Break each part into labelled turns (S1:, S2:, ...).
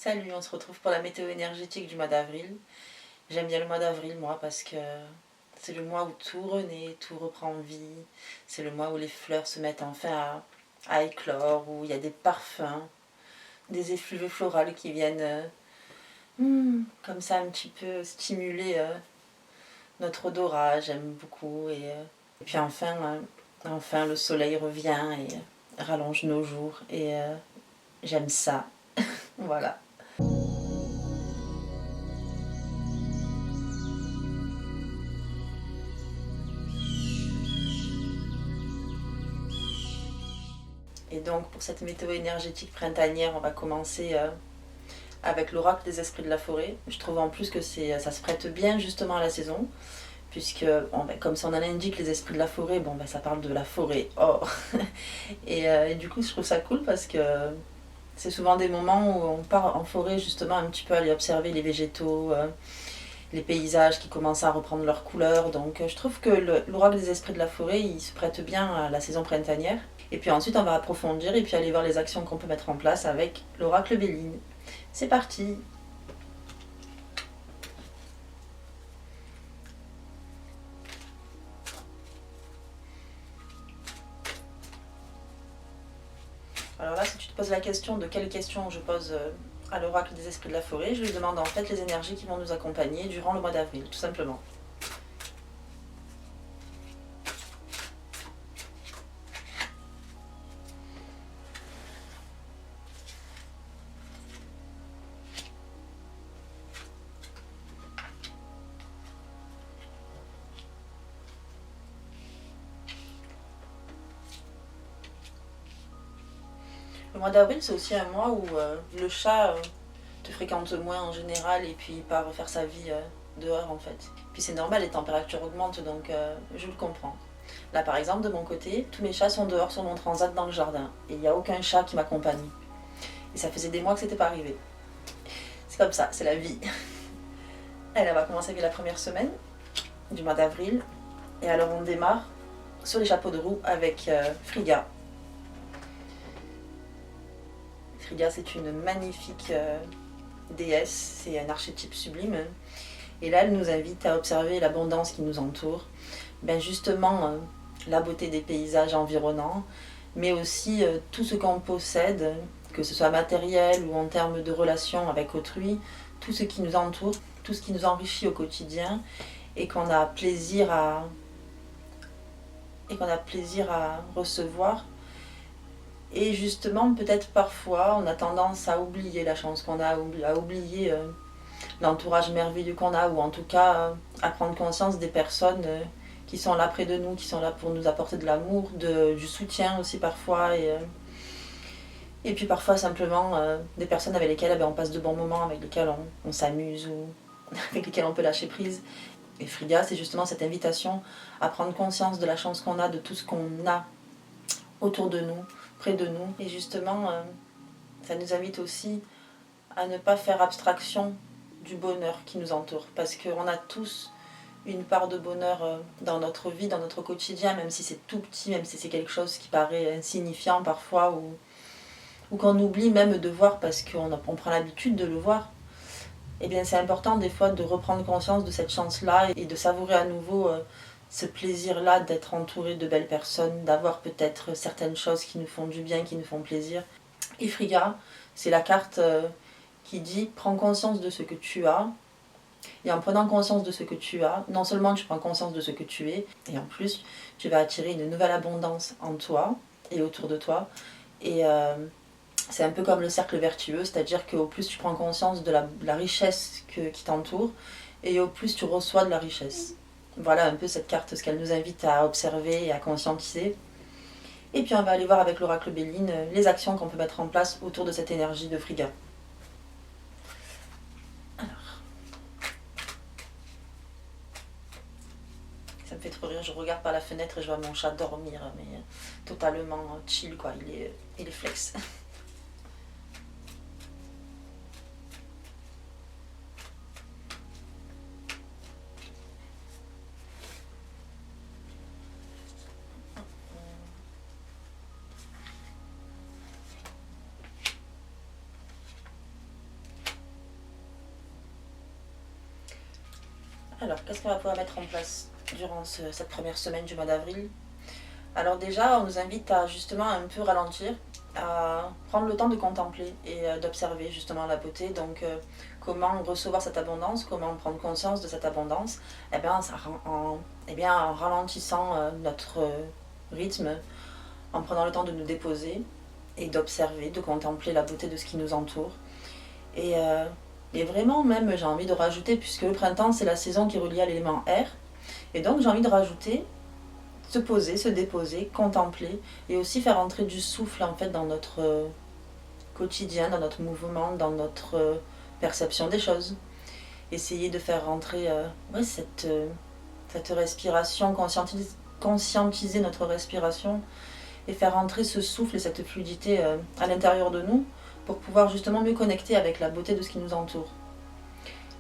S1: Salut, on se retrouve pour la météo énergétique du mois d'avril. J'aime bien le mois d'avril, moi, parce que c'est le mois où tout renaît, tout reprend vie. C'est le mois où les fleurs se mettent enfin à éclore, où il y a des parfums, des effluves florales qui viennent comme ça un petit peu stimuler notre odorat. J'aime beaucoup. Et puis enfin, le soleil revient et rallonge nos jours. Et j'aime ça. Voilà. Et donc pour cette météo énergétique printanière, on va commencer avec l'oracle des esprits de la forêt. Je trouve en plus que ça se prête bien justement à la saison, puisque comme son nom l'indique, les esprits de la forêt, ça parle de la forêt or. Et du coup je trouve ça cool parce que c'est souvent des moments où on part en forêt justement un petit peu aller observer les végétaux, les paysages qui commencent à reprendre leur couleur. Donc je trouve que l'oracle des esprits de la forêt, il se prête bien à la saison printanière. Et puis ensuite, on va approfondir et puis aller voir les actions qu'on peut mettre en place avec l'oracle Béline. C'est parti! Alors là, si tu te poses la question de quelle question je pose à l'oracle des esprits de la forêt, je lui demande en fait les énergies qui vont nous accompagner durant le mois d'avril, tout simplement. Le mois d'avril, c'est aussi un mois où le chat te fréquente moins en général et puis il part faire sa vie dehors en fait. Puis c'est normal, les températures augmentent donc je le comprends. Là par exemple, de mon côté, tous mes chats sont dehors sur mon transat dans le jardin et il n'y a aucun chat qui m'accompagne. Et ça faisait des mois que c'était pas arrivé. C'est comme ça, c'est la vie. Elle va commencer avec la première semaine du mois d'avril. Et alors on démarre sur les chapeaux de roue avec Frigga. Frigga, c'est une magnifique déesse, c'est un archétype sublime. Et là, elle nous invite à observer l'abondance qui nous entoure. Ben justement, la beauté des paysages environnants, mais aussi tout ce qu'on possède, que ce soit matériel ou en termes de relations avec autrui, tout ce qui nous entoure, tout ce qui nous enrichit au quotidien et qu'on a plaisir à recevoir. Et justement, peut-être parfois, on a tendance à oublier la chance qu'on a, à oublier l'entourage merveilleux qu'on a, ou en tout cas à prendre conscience des personnes qui sont là près de nous, qui sont là pour nous apporter de l'amour, du soutien aussi parfois, et puis parfois simplement des personnes avec lesquelles on passe de bons moments, avec lesquelles on s'amuse, ou avec lesquelles on peut lâcher prise. Et Frigga, c'est justement cette invitation à prendre conscience de la chance qu'on a, de tout ce qu'on a autour de nous, près de nous. Et justement, ça nous invite aussi à ne pas faire abstraction du bonheur qui nous entoure. Parce qu'on a tous une part de bonheur dans notre vie, dans notre quotidien, même si c'est tout petit, même si c'est quelque chose qui paraît insignifiant parfois, ou qu'on oublie même de voir parce qu'on prend l'habitude de le voir. Eh bien, c'est important des fois de reprendre conscience de cette chance-là et de savourer à nouveau ce plaisir-là d'être entouré de belles personnes, d'avoir peut-être certaines choses qui nous font du bien, qui nous font plaisir. Et Frigga, c'est la carte qui dit « Prends conscience de ce que tu as ». Et en prenant conscience de ce que tu as, non seulement tu prends conscience de ce que tu es, et en plus, tu vas attirer une nouvelle abondance en toi et autour de toi. Et c'est un peu comme le cercle vertueux, c'est-à-dire qu'au plus tu prends conscience de la richesse qui t'entoure, et au plus tu reçois de la richesse. Voilà un peu cette carte, ce qu'elle nous invite à observer et à conscientiser. Et puis on va aller voir avec l'oracle Béline les actions qu'on peut mettre en place autour de cette énergie de Frigga. Alors, ça me fait trop rire, je regarde par la fenêtre et je vois mon chat dormir, mais totalement chill quoi, il est flex. Alors, qu'est-ce qu'on va pouvoir mettre en place durant cette première semaine du mois d'avril? Alors déjà, on nous invite à justement un peu ralentir, à prendre le temps de contempler et d'observer justement la beauté. Donc, comment recevoir cette abondance, comment prendre conscience de cette abondance? Eh bien, en ralentissant notre rythme, en prenant le temps de nous déposer et d'observer, de contempler la beauté de ce qui nous entoure. Et vraiment même, j'ai envie de rajouter, puisque le printemps, c'est la saison qui est reliée à l'élément air, et donc j'ai envie de rajouter se poser, se déposer, contempler, et aussi faire entrer du souffle en fait dans notre quotidien, dans notre mouvement, dans notre perception des choses. Essayer de faire rentrer cette respiration, conscientiser notre respiration et faire entrer ce souffle et cette fluidité à l'intérieur de nous pour pouvoir justement mieux connecter avec la beauté de ce qui nous entoure.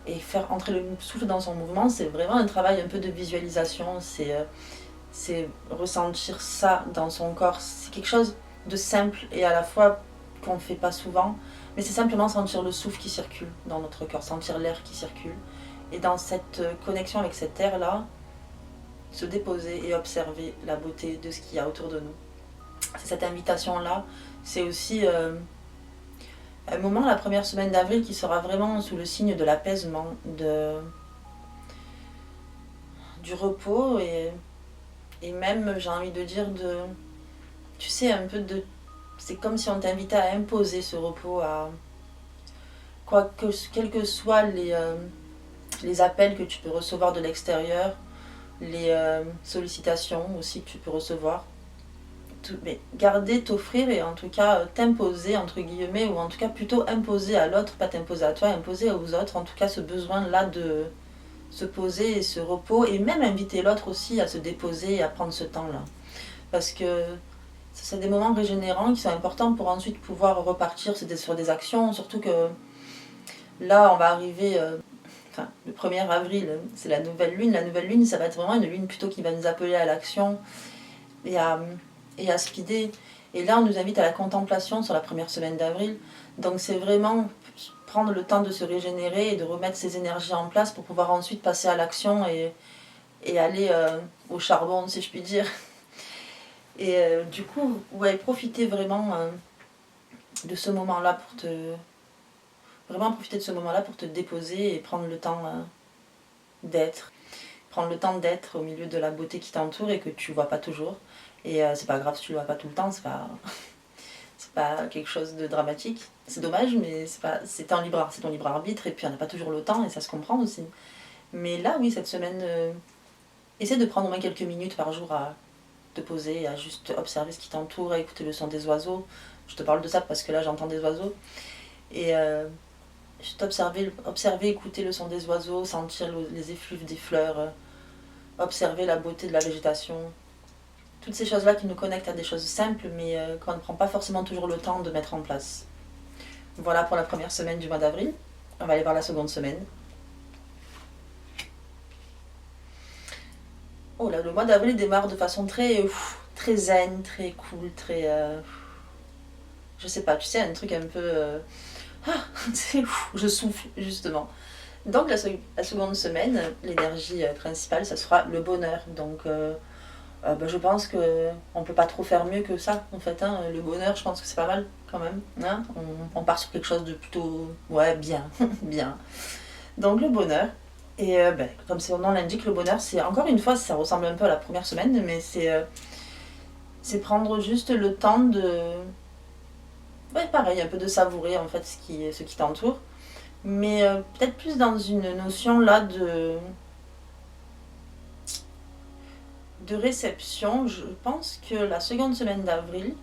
S1: Et faire entrer le souffle dans son mouvement, c'est vraiment un travail un peu de visualisation, c'est ressentir ça dans son corps. C'est quelque chose de simple et à la fois qu'on ne fait pas souvent, mais c'est simplement sentir le souffle qui circule dans notre corps, sentir l'air qui circule. Et dans cette connexion avec cet air-là, se déposer et observer la beauté de ce qu'il y a autour de nous. C'est cette invitation-là. C'est aussi un moment, la première semaine d'avril, qui sera vraiment sous le signe de l'apaisement, du repos et même, j'ai envie de dire, tu sais, un peu de... C'est comme si on t'invitait à imposer ce repos, quels que soient les appels que tu peux recevoir de l'extérieur, les sollicitations aussi que tu peux recevoir. Mais garder, t'offrir et en tout cas t'imposer, entre guillemets, ou en tout cas plutôt imposer à l'autre, pas t'imposer à toi, imposer aux autres, en tout cas ce besoin-là de se poser et ce repos, et même inviter l'autre aussi à se déposer et à prendre ce temps-là. Parce que c'est des moments régénérants qui sont importants pour ensuite pouvoir repartir sur des actions, surtout que là on va arriver, le 1er avril, c'est la nouvelle lune. La nouvelle lune, ça va être vraiment une lune plutôt qui va nous appeler à l'action et à speeder. Et là, on nous invite à la contemplation sur la première semaine d'avril. Donc c'est vraiment prendre le temps de se régénérer et de remettre ses énergies en place pour pouvoir ensuite passer à l'action et aller au charbon, si je puis dire. Et du coup, ouais, profiter vraiment de ce moment-là profiter de ce moment-là pour te déposer et prendre le temps d'être. Prendre le temps d'être au milieu de la beauté qui t'entoure et que tu vois pas toujours. Et c'est pas grave si tu le vois pas tout le temps, c'est pas quelque chose de dramatique. C'est dommage, mais c'est ton libre arbitre, et puis on n'a pas toujours le temps, et ça se comprend aussi. Mais là, oui, cette semaine, essaie de prendre au moins quelques minutes par jour à te poser, à juste observer ce qui t'entoure, à écouter le son des oiseaux. Je te parle de ça parce que là, j'entends des oiseaux. Et juste observer, écouter le son des oiseaux, sentir les effluves des fleurs, observer la beauté de la végétation. Toutes ces choses-là qui nous connectent à des choses simples, mais qu'on ne prend pas forcément toujours le temps de mettre en place. Voilà pour la première semaine du mois d'avril. On va aller voir la seconde semaine. Oh là, le mois d'avril démarre de façon très zen, très cool, très... je sais pas, tu sais, un truc un peu... je souffle, justement. Donc la seconde semaine, l'énergie principale, ça sera le bonheur. Donc je pense qu'on ne peut pas trop faire mieux que ça, en fait. Hein. Le bonheur, je pense que c'est pas mal, quand même. Hein. On part sur quelque chose de plutôt... Ouais, bien, bien. Donc le bonheur. Et comme son nom l'indique, le bonheur, c'est... Encore une fois, ça ressemble un peu à la première semaine, mais c'est prendre juste le temps de... Ouais, pareil, un peu de savourer, en fait, ce qui t'entoure. Mais peut-être plus dans une notion, là, de réception. Je pense que la seconde semaine d'avril,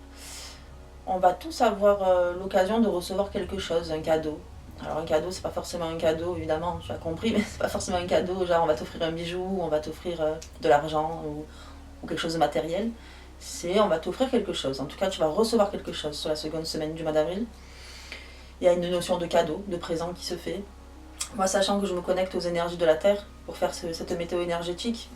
S1: on va tous avoir l'occasion de recevoir quelque chose, un cadeau. Alors un cadeau, c'est pas forcément un cadeau, évidemment, tu as compris, mais c'est pas forcément un cadeau, genre on va t'offrir un bijou, on va t'offrir de l'argent ou quelque chose de matériel. On va t'offrir quelque chose. En tout cas, tu vas recevoir quelque chose sur la seconde semaine du mois d'avril. Il y a une notion de cadeau, de présent qui se fait. Moi, sachant que je me connecte aux énergies de la Terre pour faire cette météo énergétique,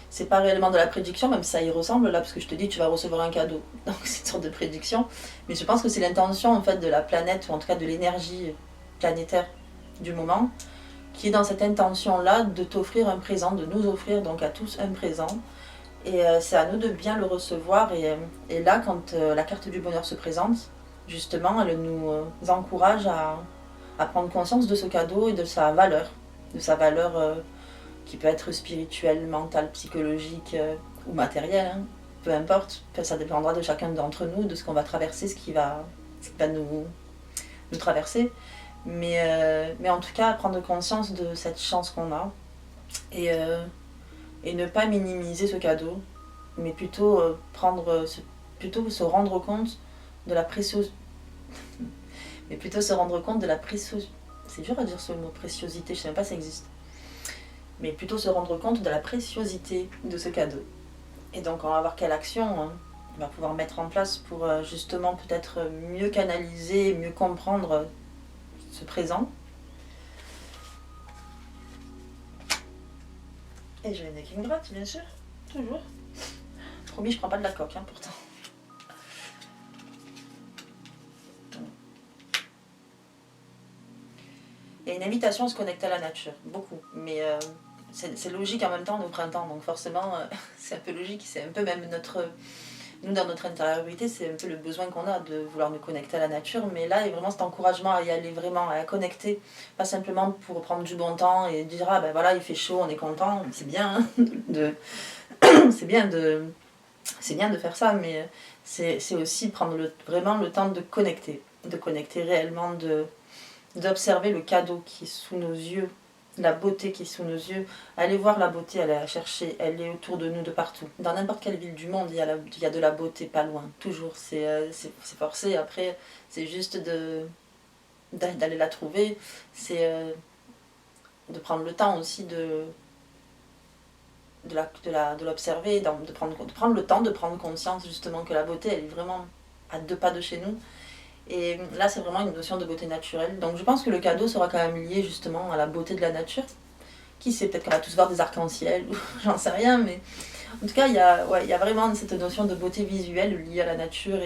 S1: c'est pas réellement de la prédiction, même si ça y ressemble là, parce que je te dis tu vas recevoir un cadeau. Donc c'est une sorte de prédiction. Mais je pense que c'est l'intention en fait de la planète, ou en tout cas de l'énergie planétaire du moment, qui est dans cette intention-là de t'offrir un présent, de nous offrir donc à tous un présent. Et c'est à nous de bien le recevoir. Et là, quand la carte du bonheur se présente, justement, elle nous encourage à prendre conscience de ce cadeau et de sa valeur. De sa valeur qui peut être spirituelle, mentale, psychologique ou matérielle. Hein. Peu importe, ça dépendra de chacun d'entre nous, de ce qu'on va traverser, ce qui va nous traverser. Mais en tout cas, prendre conscience de cette chance qu'on a et ne pas minimiser ce cadeau, mais plutôt plutôt se rendre compte de la préciosité. Mais plutôt se rendre compte de la préciosité. C'est dur à dire ce mot, préciosité, je sais même pas si ça existe. Mais plutôt se rendre compte de la préciosité de ce cadeau. Et donc on va voir quelle action on va pouvoir mettre en place pour justement peut-être mieux canaliser, mieux comprendre ce présent. Et j'ai une nez qui me gratte, bien sûr, toujours. Promis, je prends pas de la coque, hein, pourtant. Il y a une invitation à se connecter à la nature, beaucoup. Mais c'est logique en même temps, au printemps, donc forcément, c'est un peu logique. C'est un peu même nous, dans notre intériorité, c'est un peu le besoin qu'on a de vouloir nous connecter à la nature. Mais là, il y a vraiment cet encouragement à y aller vraiment, à connecter. Pas simplement pour prendre du bon temps et dire, ah ben voilà, il fait chaud, on est content. C'est bien, hein, c'est bien de faire ça, mais c'est aussi prendre vraiment le temps de connecter réellement, d'observer le cadeau qui est sous nos yeux, la beauté qui est sous nos yeux. Aller voir la beauté, aller la chercher, elle est autour de nous de partout. Dans n'importe quelle ville du monde, il y a de la beauté pas loin, toujours. C'est forcé, après c'est juste d'aller la trouver, c'est de prendre le temps aussi de l'observer, de prendre le temps de prendre conscience justement que la beauté, elle est vraiment à 2 pas de chez nous. Et là, c'est vraiment une notion de beauté naturelle. Donc je pense que le cadeau sera quand même lié justement à la beauté de la nature. Qui sait, peut-être qu'on va tous voir des arcs-en-ciel, ou j'en sais rien, mais en tout cas, il y a vraiment cette notion de beauté visuelle liée à la nature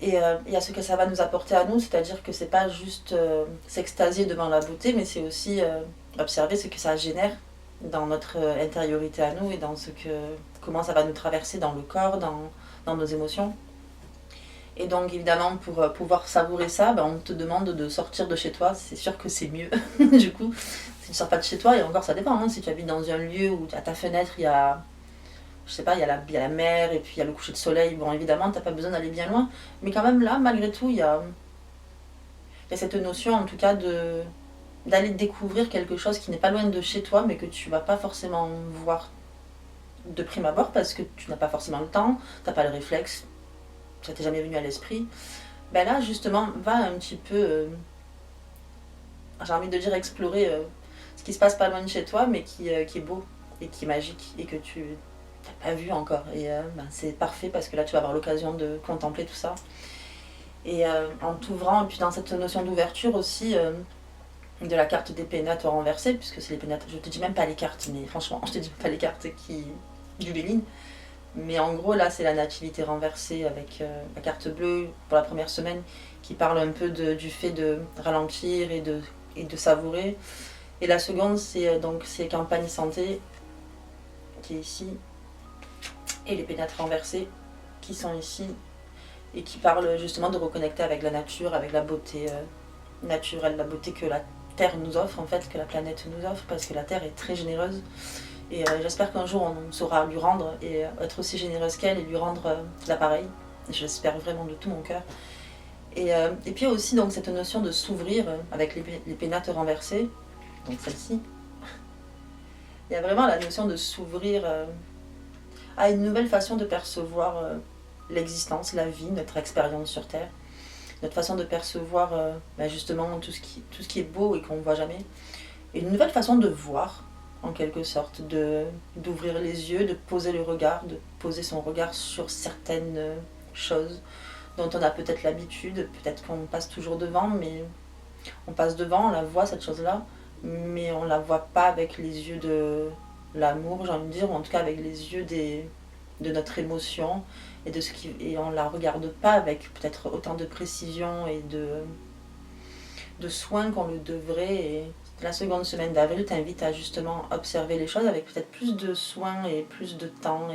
S1: et à ce que ça va nous apporter à nous. C'est-à-dire que c'est pas juste s'extasier devant la beauté, mais c'est aussi observer ce que ça génère dans notre intériorité à nous et dans comment ça va nous traverser dans le corps, dans nos émotions. Et donc évidemment pour pouvoir savourer ça, on te demande de sortir de chez toi, c'est sûr que c'est mieux. Du coup, si tu ne sors pas de chez toi, et encore ça dépend, hein, si tu habites dans un lieu où à ta fenêtre il y a, je sais pas, il y a la mer et puis il y a le coucher de soleil, bon évidemment tu n'as pas besoin d'aller bien loin, mais quand même là, malgré tout, il y a cette notion en tout cas d'aller découvrir quelque chose qui n'est pas loin de chez toi, mais que tu vas pas forcément voir de prime abord parce que tu n'as pas forcément le temps, tu n'as pas le réflexe, ça t'est jamais venu à l'esprit. Ben là justement va un petit peu j'ai envie de dire explorer ce qui se passe pas loin de chez toi mais qui est beau et qui est magique et que tu n'as pas vu encore et c'est parfait parce que là tu vas avoir l'occasion de contempler tout ça et en t'ouvrant et puis dans cette notion d'ouverture aussi de la carte des pénates renversées puisque c'est les pénates, je te dis même pas les cartes mais franchement je te dis pas les cartes du Béline. Mais en gros, là, c'est la nativité renversée avec la carte bleue pour la première semaine qui parle un peu du fait de ralentir et de savourer. Et la seconde, c'est campagne santé qui est ici. Et les pénates renversés qui sont ici et qui parlent justement de reconnecter avec la nature, avec la beauté naturelle, la beauté que la Terre nous offre, en fait, que la planète nous offre, parce que la Terre est très généreuse. Et j'espère qu'un jour on saura lui rendre et être aussi généreuse qu'elle et lui rendre l'appareil. J'espère vraiment de tout mon cœur. Et puis il y a aussi donc, cette notion de s'ouvrir avec les pénates renversées, donc celle-ci. Il y a vraiment la notion de s'ouvrir à une nouvelle façon de percevoir l'existence, la vie, notre expérience sur Terre. Notre façon de percevoir justement tout ce qui est beau et qu'on ne voit jamais. Et une nouvelle façon de voir, en quelque sorte, d'ouvrir les yeux, de poser le regard, de poser son regard sur certaines choses dont on a peut-être l'habitude, peut-être qu'on passe toujours devant, mais on passe devant, on la voit cette chose-là, mais on la voit pas avec les yeux de l'amour, j'ai envie de dire, ou en tout cas avec les yeux de notre émotion, et on la regarde pas avec peut-être autant de précision et de soin qu'on le devrait, et la seconde semaine d'avril t'invite à justement observer les choses avec peut-être plus de soin et plus de temps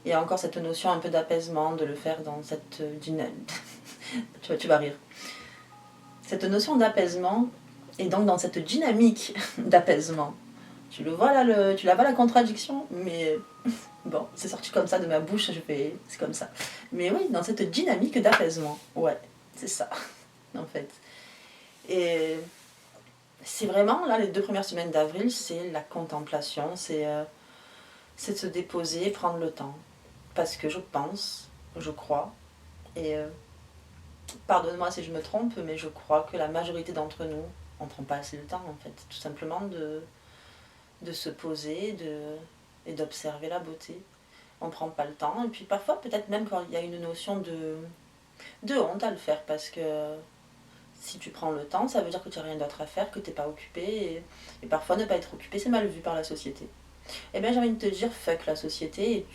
S1: et encore cette notion un peu d'apaisement, de le faire dans cette dynamique. tu vas rire. Cette notion d'apaisement et donc dans cette dynamique d'apaisement. Tu le vois là, tu la vois la contradiction, mais bon, c'est sorti comme ça de ma bouche, c'est comme ça. Mais oui, dans cette dynamique d'apaisement, ouais, c'est ça, en fait. Et c'est vraiment, là, les 2 premières semaines d'avril, c'est la contemplation, c'est de se déposer, prendre le temps. Parce que je pense, je crois, et pardonne-moi si je me trompe, mais je crois que la majorité d'entre nous, on ne prend pas assez le temps, en fait. Tout simplement de se poser et d'observer la beauté. On ne prend pas le temps. Et puis parfois, peut-être même quand il y a une notion de honte à le faire, parce que si tu prends le temps, ça veut dire que tu n'as rien d'autre à faire, que tu n'es pas occupé. Et parfois, ne pas être occupé, c'est mal vu par la société. Eh bien, j'ai envie de te dire, fuck la société, et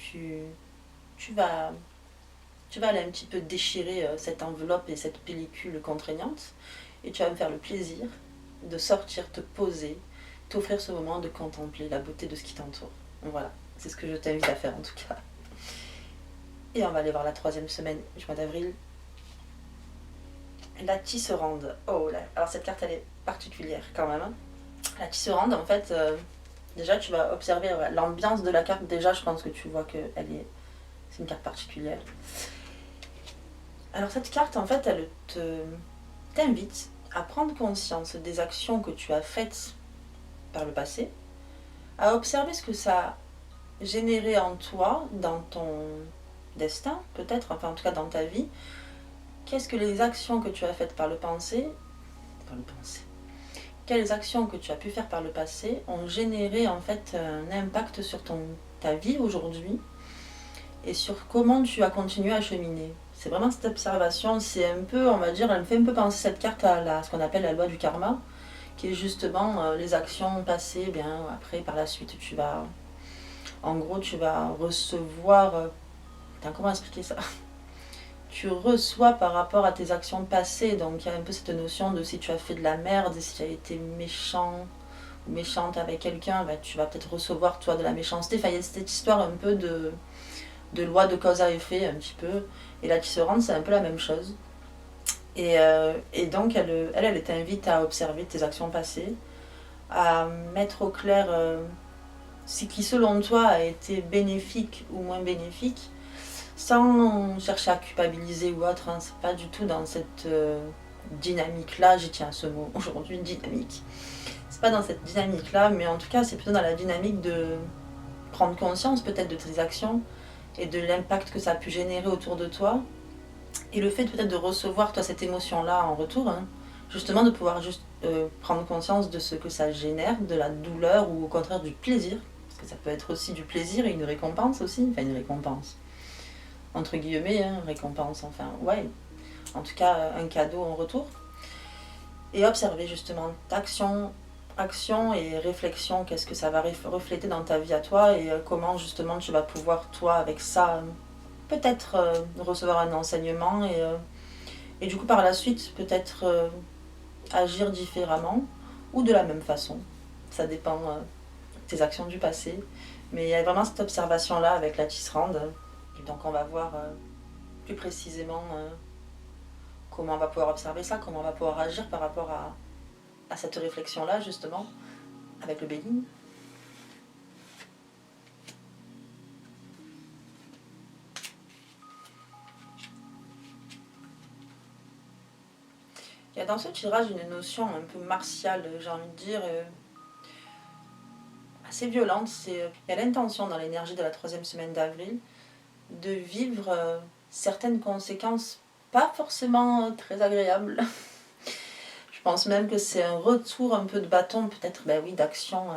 S1: tu vas aller un petit peu déchirer cette enveloppe et cette pellicule contraignante, et tu vas me faire le plaisir de sortir, te poser, t'offrir ce moment de contempler la beauté de ce qui t'entoure. Voilà, c'est ce que je t'invite à faire en tout cas. Et on va aller voir la 3e semaine du mois d'avril. La tisserande. Oh là, alors cette carte elle est particulière quand même. La tisserande, en fait, déjà tu vas observer l'ambiance de la carte. Déjà, je pense que tu vois que c'est une carte particulière. Alors cette carte, en fait, elle t'invite à prendre conscience des actions que tu as faites par le passé, à observer ce que ça a généré en toi, dans ton destin, peut-être, enfin en tout cas dans ta vie. Qu'est-ce que les actions que tu as faites par le passé, quelles actions que tu as pu faire par le passé ont généré en fait un impact sur ta vie aujourd'hui et sur comment tu as continué à cheminer. C'est vraiment cette observation, c'est un peu, on va dire, elle me fait un peu penser cette carte à ce qu'on appelle la loi du karma, qui est justement les actions passées, bien après par la suite tu vas recevoir, comment expliquer ça, tu reçois par rapport à tes actions passées, donc il y a un peu cette notion de si tu as fait de la merde, si tu as été méchant ou méchante avec quelqu'un, ben, tu vas peut-être recevoir toi de la méchanceté, enfin il y a cette histoire un peu de loi de cause à effet un petit peu, et la tisserande c'est un peu la même chose. Et donc elle t'invite à observer tes actions passées, à mettre au clair ce qui selon toi a été bénéfique ou moins bénéfique, sans chercher à culpabiliser ou autre, hein. C'est pas du tout dans cette dynamique-là, j'y tiens à ce mot aujourd'hui, dynamique. C'est pas dans cette dynamique-là, mais en tout cas c'est plutôt dans la dynamique de prendre conscience peut-être de tes actions et de l'impact que ça a pu générer autour de toi. Et le fait peut-être de recevoir toi cette émotion-là en retour, hein, justement de pouvoir juste prendre conscience de ce que ça génère, de la douleur ou au contraire du plaisir, parce que ça peut être aussi du plaisir et une récompense aussi, enfin une récompense, entre guillemets, hein, récompense, enfin ouais, en tout cas un cadeau en retour. Et observer justement action et réflexion, qu'est-ce que ça va refléter dans ta vie à toi et comment justement tu vas pouvoir toi avec ça peut-être recevoir un enseignement et du coup par la suite peut-être agir différemment ou de la même façon. Ça dépend de tes actions du passé. Mais il y a vraiment cette observation-là avec la tisserande. Et donc on va voir plus précisément comment on va pouvoir observer ça, comment on va pouvoir agir par rapport à cette réflexion-là justement avec le Béline. Il y a dans ce tirage une notion un peu martiale, j'ai envie de dire, assez violente. Il y a l'intention dans l'énergie de la 3e semaine d'avril de vivre certaines conséquences pas forcément très agréables. Je pense même que c'est un retour un peu de bâton, peut-être oui, d'action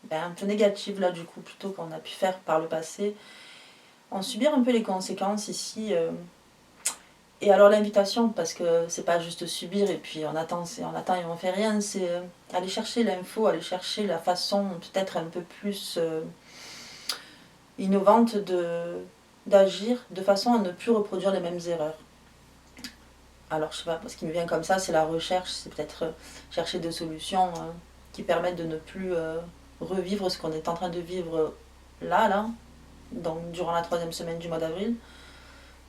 S1: un peu négative là du coup, plutôt qu'on a pu faire par le passé. En subir un peu les conséquences ici. Et alors l'invitation, parce que c'est pas juste subir et puis on attend et on fait rien, c'est aller chercher l'info, aller chercher la façon peut-être un peu plus innovante d'agir de façon à ne plus reproduire les mêmes erreurs. Alors je sais pas, ce qui me vient comme ça, c'est la recherche, c'est peut-être chercher des solutions qui permettent de ne plus revivre ce qu'on est en train de vivre là, donc durant la 3e semaine du mois d'avril.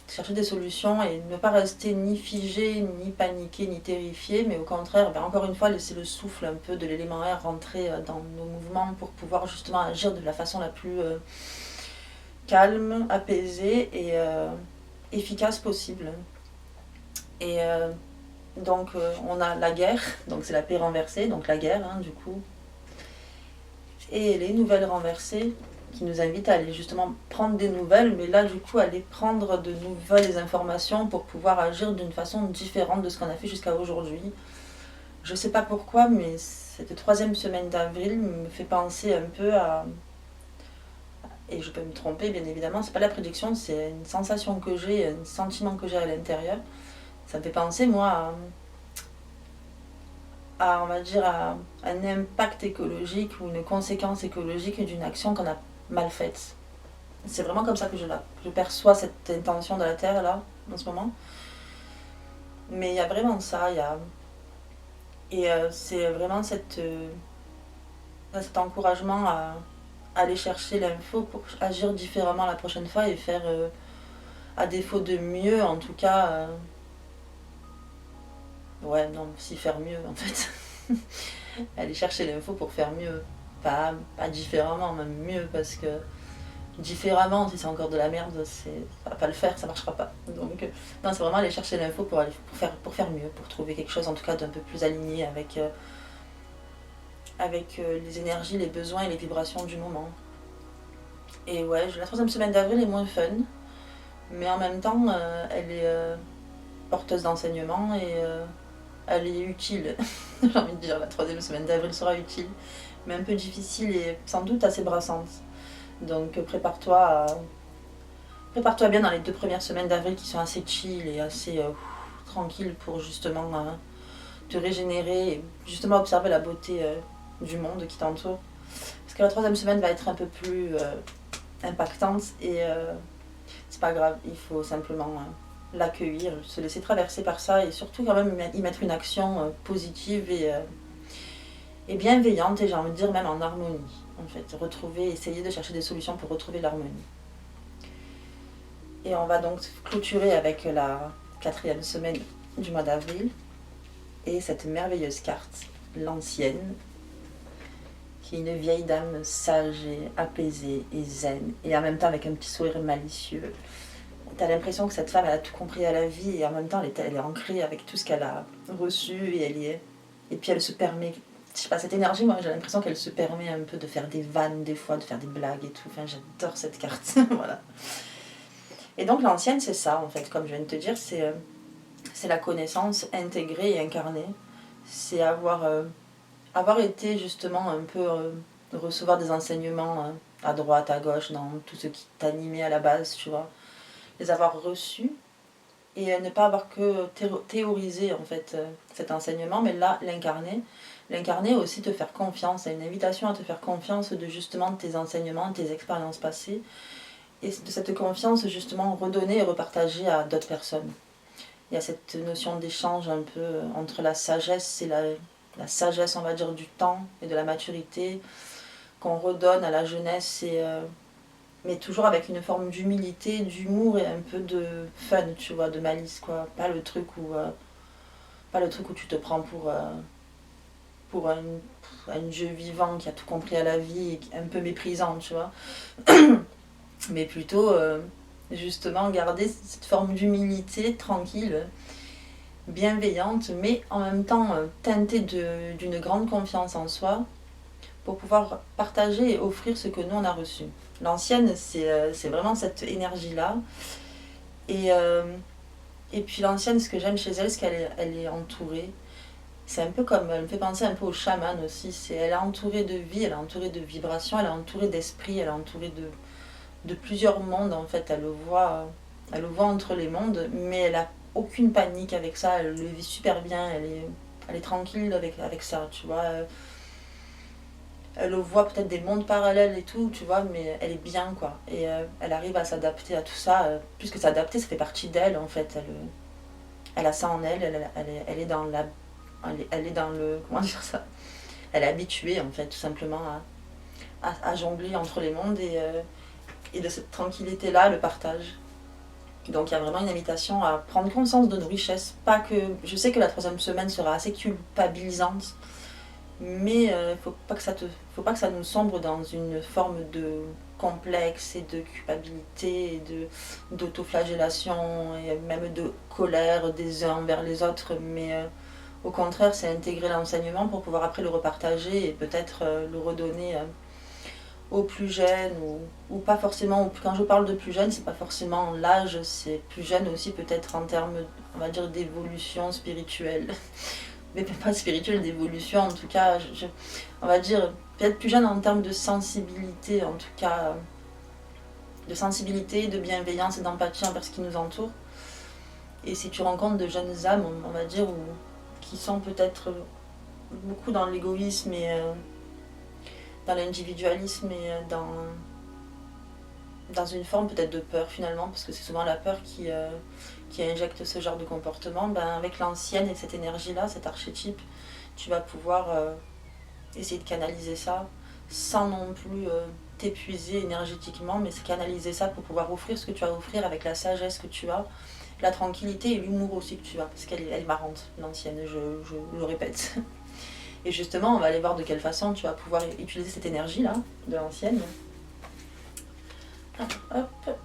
S1: Chercher des solutions et ne pas rester ni figé, ni paniqué, ni terrifié, mais au contraire, encore une fois, laisser le souffle un peu de l'élément air rentrer dans nos mouvements pour pouvoir justement agir de la façon la plus calme, apaisée et efficace possible. Et donc on a la guerre, donc c'est la paix renversée, donc la guerre du coup, et les nouvelles renversées qui nous invitent à aller justement prendre des nouvelles, mais là du coup aller prendre de nouvelles informations pour pouvoir agir d'une façon différente de ce qu'on a fait jusqu'à aujourd'hui. Je sais pas pourquoi, mais cette 3e semaine d'avril me fait penser un peu à... Et je peux me tromper bien évidemment, c'est pas la prédiction, c'est une sensation que j'ai, un sentiment que j'ai à l'intérieur. Ça me fait penser moi on va dire, à un impact écologique ou une conséquence écologique d'une action qu'on a mal faite. C'est vraiment comme ça que je perçois cette intention de la Terre là, en ce moment. Mais il y a vraiment ça, et c'est vraiment cet encouragement à aller chercher l'info pour agir différemment la prochaine fois et faire, à défaut de mieux, en tout cas, ouais, non, si faire mieux en fait. Aller chercher l'info pour faire mieux. Pas différemment, même mieux, parce que différemment, si c'est encore de la merde, ça va pas le faire, ça marchera pas. Donc, non, c'est vraiment aller chercher l'info pour faire mieux, pour trouver quelque chose en tout cas d'un peu plus aligné avec les énergies, les besoins et les vibrations du moment. Et ouais, la 3e semaine d'avril est moins fun, mais en même temps, elle est porteuse d'enseignement et elle est utile. J'ai envie de dire, la 3e semaine d'avril sera utile, mais un peu difficile et sans doute assez brassante. Donc prépare-toi bien dans les 2 premières semaines d'avril qui sont assez chill et assez tranquilles pour justement te régénérer et justement observer la beauté du monde qui t'entoure. Parce que la 3e semaine va être un peu plus impactante et c'est pas grave, il faut simplement l'accueillir, se laisser traverser par ça et surtout quand même y mettre une action positive et bienveillante et j'ai envie de dire même en harmonie. En fait, essayer de chercher des solutions pour retrouver l'harmonie. Et on va donc clôturer avec la 4e semaine du mois d'avril et cette merveilleuse carte, l'ancienne, qui est une vieille dame sage et apaisée et zen et en même temps avec un petit sourire malicieux. T'as l'impression que cette femme elle a tout compris à la vie et en même temps elle est ancrée avec tout ce qu'elle a reçu et puis elle se permet, je sais pas, cette énergie, moi j'ai l'impression qu'elle se permet un peu de faire des vannes des fois, de faire des blagues et tout, enfin j'adore cette carte. Voilà. Et donc l'ancienne c'est ça en fait, comme je viens de te dire, c'est la connaissance intégrée et incarnée, c'est avoir été justement un peu recevoir des enseignements à droite, à gauche, dans tout ce qui t'animait à la base, tu vois, les avoir reçus et ne pas avoir que théorisé en fait cet enseignement, mais là l'incarner aussi te faire confiance, c'est une invitation à te faire confiance de justement tes enseignements, tes expériences passées et de cette confiance justement redonner et repartager à d'autres personnes. Il y a cette notion d'échange un peu entre la sagesse et la sagesse on va dire du temps et de la maturité qu'on redonne à la jeunesse mais toujours avec une forme d'humilité, d'humour et un peu de fun, tu vois, de malice, quoi. Pas le truc où tu te prends pour un jeu vivant qui a tout compris à la vie et qui est un peu méprisant, tu vois. Mais plutôt, justement, garder cette forme d'humilité tranquille, bienveillante, mais en même temps teintée d'une grande confiance en soi pour pouvoir partager et offrir ce que nous on a reçu. L'ancienne, c'est vraiment cette énergie-là. Et puis l'ancienne, ce que j'aime chez elle, c'est qu'elle est entourée. C'est un peu comme, elle me fait penser un peu au chaman aussi. Elle est entourée de vie, elle est entourée de vibrations, elle est entourée d'esprit, elle est entourée de plusieurs mondes en fait. Elle le voit entre les mondes, mais elle a aucune panique avec ça. Elle le vit super bien, elle est tranquille avec ça, tu vois. Elle voit peut-être des mondes parallèles et tout, tu vois, mais elle est bien, quoi. Et elle arrive à s'adapter à tout ça. Plus que s'adapter, ça fait partie d'elle, en fait. elle a ça en elle, elle est dans la... Elle est dans le... Comment dire ça? Elle est habituée, en fait, tout simplement à jongler entre les mondes et de cette tranquillité-là, le partage. Donc il y a vraiment une invitation à prendre conscience de nos richesses. Pas que... Je sais que la 3e semaine sera assez culpabilisante, mais faut pas que ça nous sombre dans une forme de complexe et de culpabilité et d'autoflagellation et même de colère des uns envers les autres, mais au contraire c'est intégrer l'enseignement pour pouvoir après le repartager et peut-être le redonner aux plus jeunes ou pas forcément. Quand je parle de plus jeunes, c'est pas forcément l'âge, c'est plus jeune aussi peut-être en termes, on va dire, d'évolution spirituelle. Mais pas spirituelle, d'évolution en tout cas, on va dire peut-être plus jeune en termes de sensibilité, en tout cas de sensibilité, de bienveillance et d'empathie envers ce qui nous entoure. Et si tu rencontres de jeunes âmes, on va dire, qui sont peut-être beaucoup dans l'égoïsme et dans l'individualisme et dans une forme peut-être de peur finalement, parce que c'est souvent la peur qui injecte ce genre de comportement, avec l'ancienne et cette énergie-là, cet archétype, tu vas pouvoir essayer de canaliser ça sans non plus t'épuiser énergétiquement, mais c'est canaliser ça pour pouvoir offrir ce que tu as à offrir avec la sagesse que tu as, la tranquillité et l'humour aussi que tu as, parce qu'elle est marrante, l'ancienne, je le répète. Et justement, on va aller voir de quelle façon tu vas pouvoir utiliser cette énergie-là, de l'ancienne. Hop, hop,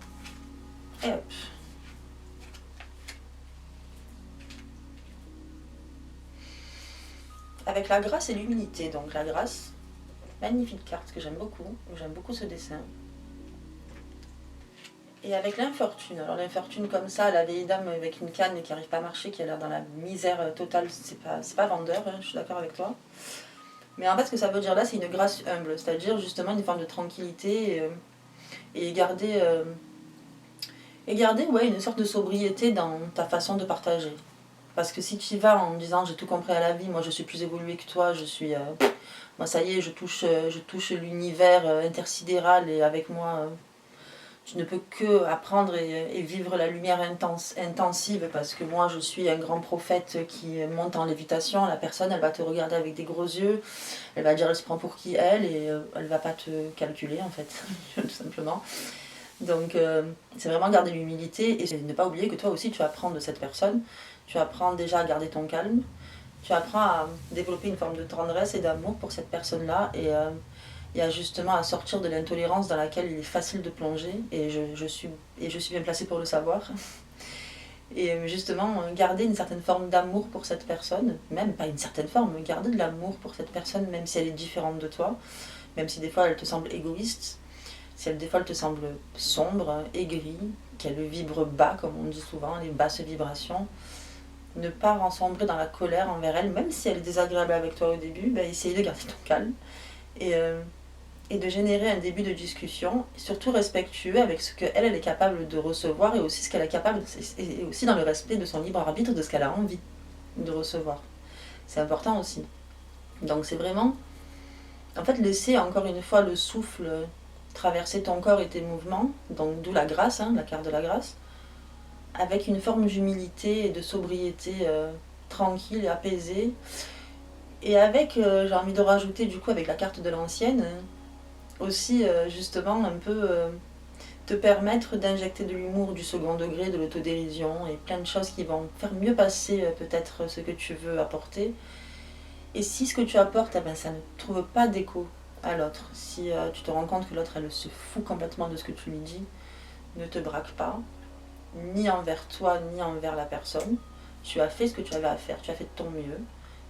S1: et hop. Avec la grâce et l'humilité. Donc la grâce, magnifique carte que j'aime beaucoup ce dessin. Et avec l'infortune. Alors l'infortune comme ça, la vieille dame avec une canne qui n'arrive pas à marcher, qui a l'air dans la misère totale, c'est pas vendeur, je suis d'accord avec toi. Mais en fait ce que ça veut dire là, c'est une grâce humble, c'est-à-dire justement une forme de tranquillité et garder une sorte de sobriété dans ta façon de partager. Parce que si tu y vas en me disant j'ai tout compris à la vie, moi je suis plus évoluée que toi, moi ça y est, je touche l'univers intersidéral et avec moi tu ne peux que apprendre et vivre la lumière intensive parce que moi je suis un grand prophète qui monte en lévitation, la personne elle va te regarder avec des gros yeux, elle va dire elle se prend pour qui elle et elle va pas te calculer en fait, tout simplement. Donc c'est vraiment garder l'humilité et ne pas oublier que toi aussi tu apprends de cette personne, tu apprends déjà à garder ton calme, tu apprends à développer une forme de tendresse et d'amour pour cette personne-là et à justement à sortir de l'intolérance dans laquelle il est facile de plonger et je suis bien placée pour le savoir. Et justement garder une certaine forme d'amour pour cette personne, même pas une certaine forme, mais garder de l'amour pour cette personne même si elle est différente de toi, même si des fois elle te semble égoïste, si elle des fois elle te semble sombre, aigrie, qu'elle vibre bas comme on dit souvent, les basses vibrations, ne pas ensombrer dans la colère envers elle, même si elle est désagréable avec toi au début, essayer de garder ton calme et de générer un début de discussion, surtout respectueux avec ce qu'elle est capable de recevoir et aussi ce qu'elle est capable, et aussi dans le respect de son libre arbitre, de ce qu'elle a envie de recevoir. C'est important aussi. Donc c'est vraiment, en fait, laisser encore une fois le souffle traverser ton corps et tes mouvements, donc d'où la grâce, la carte de la grâce, avec une forme d'humilité et de sobriété tranquille et apaisée. Et avec, j'ai envie de rajouter du coup avec la carte de l'ancienne, aussi justement un peu te permettre d'injecter de l'humour, du second degré, de l'autodérision et plein de choses qui vont faire mieux passer peut-être ce que tu veux apporter. Et si ce que tu apportes, ça ne trouve pas d'écho à l'autre, si tu te rends compte que l'autre elle se fout complètement de ce que tu lui dis, ne te braque pas, ni envers toi ni envers la personne. Tu as fait ce que tu avais à faire, tu as fait de ton mieux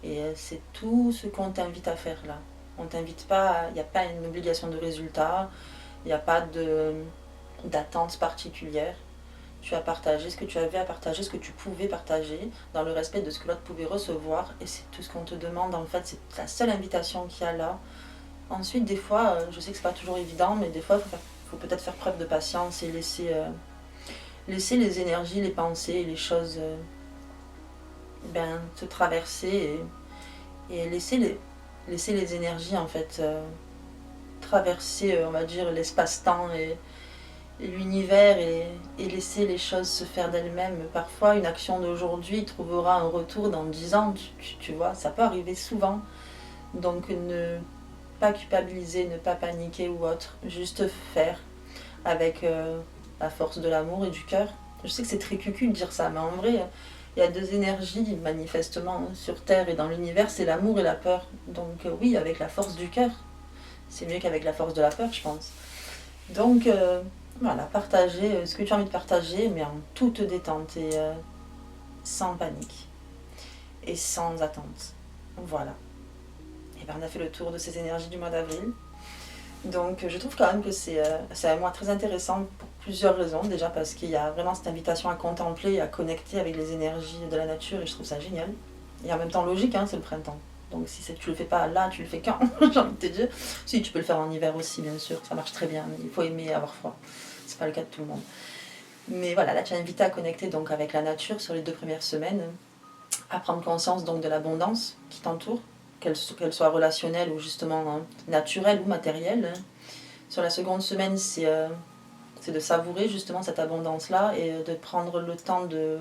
S1: et c'est tout ce qu'on t'invite à faire là. On t'invite pas, il n'y a pas une obligation de résultat, il n'y a pas d'attente particulière. Tu as partagé ce que tu avais à partager, ce que tu pouvais partager, dans le respect de ce que l'autre pouvait recevoir, et c'est tout ce qu'on te demande en fait, c'est la seule invitation qu'il y a là. Ensuite, des fois, je sais que c'est pas toujours évident, mais des fois, il faut peut-être faire preuve de patience et laisser les énergies, les pensées, les choses te traverser et laisser les énergies en fait traverser, on va dire, l'espace-temps l'univers et laisser les choses se faire d'elles-mêmes. Parfois, une action d'aujourd'hui trouvera un retour dans 10 ans, tu vois, ça peut arriver souvent. Donc ne pas culpabiliser, ne pas paniquer ou autre, juste faire avec la force de l'amour et du cœur. Je sais que c'est très cucu de dire ça, mais en vrai, il y a deux énergies manifestement sur Terre et dans l'univers, c'est l'amour et la peur. Donc oui, avec la force du cœur, c'est mieux qu'avec la force de la peur, je pense. Donc voilà, partager ce que tu as envie de partager, mais en toute détente et sans panique et sans attente. Voilà. Et bien on a fait le tour de ces énergies du mois d'avril. Donc je trouve quand même que c'est un mois très intéressant pour plusieurs raisons. Déjà parce qu'il y a vraiment cette invitation à contempler, à connecter avec les énergies de la nature et je trouve ça génial. Et en même temps logique, hein, c'est le printemps. Donc si tu le fais pas là, tu le fais quand? J'ai envie de te dire. Si, tu peux le faire en hiver aussi, bien sûr, ça marche très bien, mais il faut aimer avoir froid. C'est pas le cas de tout le monde. Mais voilà, là tu es invité à connecter donc avec la nature sur les 2 premières semaines, à prendre conscience donc de l'abondance qui t'entoure, qu'elle soit relationnelle ou justement naturelle ou matérielle. Sur la seconde semaine, c'est de savourer justement cette abondance-là et de prendre le temps de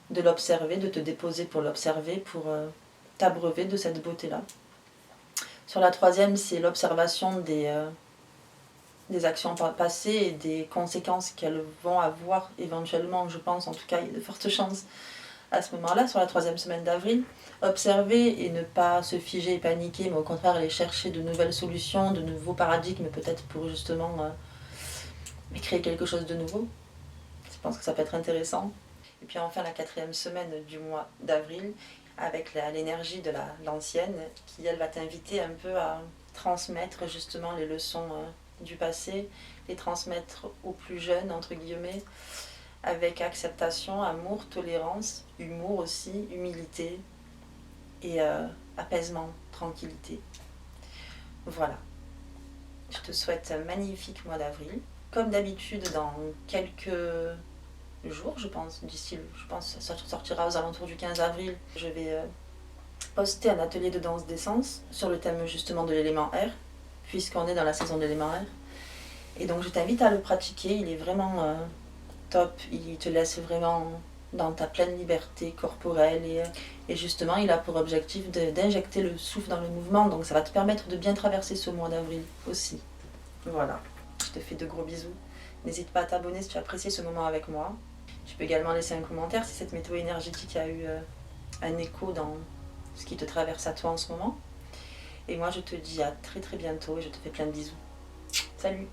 S1: l'observer, de te déposer pour l'observer, pour t'abreuver de cette beauté-là. Sur la troisième, c'est l'observation des actions passées et des conséquences qu'elles vont avoir éventuellement, je pense, en tout cas, il y a de fortes chances à ce moment-là, sur la 3e semaine d'avril. Observer et ne pas se figer et paniquer, mais au contraire aller chercher de nouvelles solutions, de nouveaux paradigmes, peut-être pour justement créer quelque chose de nouveau. Je pense que ça peut être intéressant. Et puis enfin la 4e semaine du mois d'avril, avec l'énergie de l'ancienne, qui elle va t'inviter un peu à transmettre justement les leçons du passé, les transmettre aux plus jeunes, entre guillemets, avec acceptation, amour, tolérance, humour aussi, humilité et apaisement, tranquillité. Voilà. Je te souhaite un magnifique mois d'avril. Comme d'habitude, dans quelques jours, je pense, je pense que ça sortira aux alentours du 15 avril, je vais poster un atelier de danse d'essence sur le thème justement de l'élément R, puisqu'on est dans la saison de l'élément R. Et donc je t'invite à le pratiquer, il est vraiment top, il te laisse vraiment dans ta pleine liberté corporelle et justement il a pour objectif d'injecter le souffle dans le mouvement, donc ça va te permettre de bien traverser ce mois d'avril aussi. Voilà, je te fais de gros bisous. N'hésite pas à t'abonner si tu as apprécié ce moment avec moi. Tu peux également laisser un commentaire si cette météo énergétique a eu un écho dans ce qui te traverse à toi en ce moment. Et moi je te dis à très très bientôt et je te fais plein de bisous. Salut!